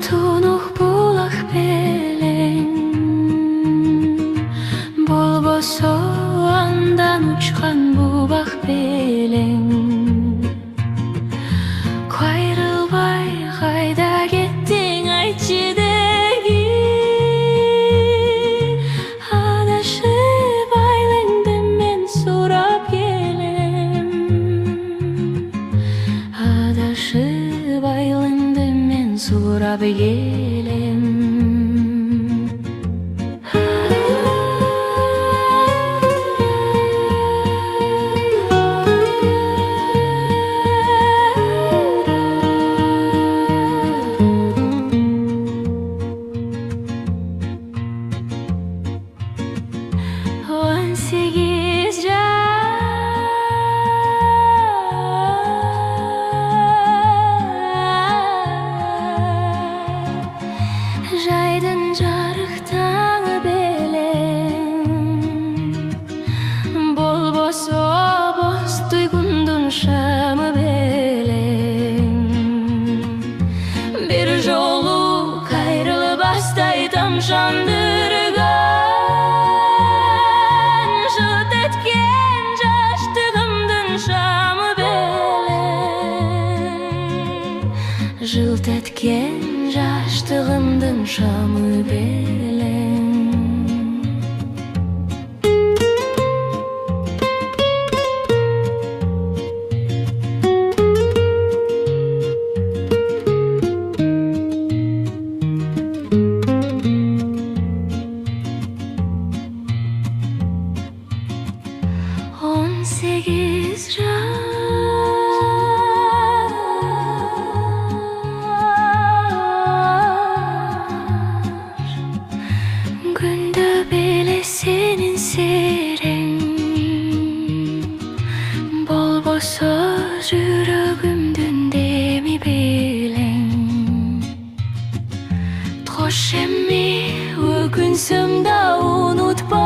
тунук булак белең, болбосо андан учкан бубак белең. Кайрылбай кайда кеттиң айтчы деги, адашып айлыңды мен сурап келем, адашып айлыңды мен сурап келем. Жайдын жарык таңы белең, болбосо боз туйгундун шамы белең. Бир жолу кайрылбастай тамшандырган, жылт эткен жаштыгымдын шамы белең, жылт эткен жаштыгымдын шамы белең. Он сегиз күндө беле сенин серең, болбосо жүрөгүмдүн деми белең. Кош эми өкүнсөм да унутпа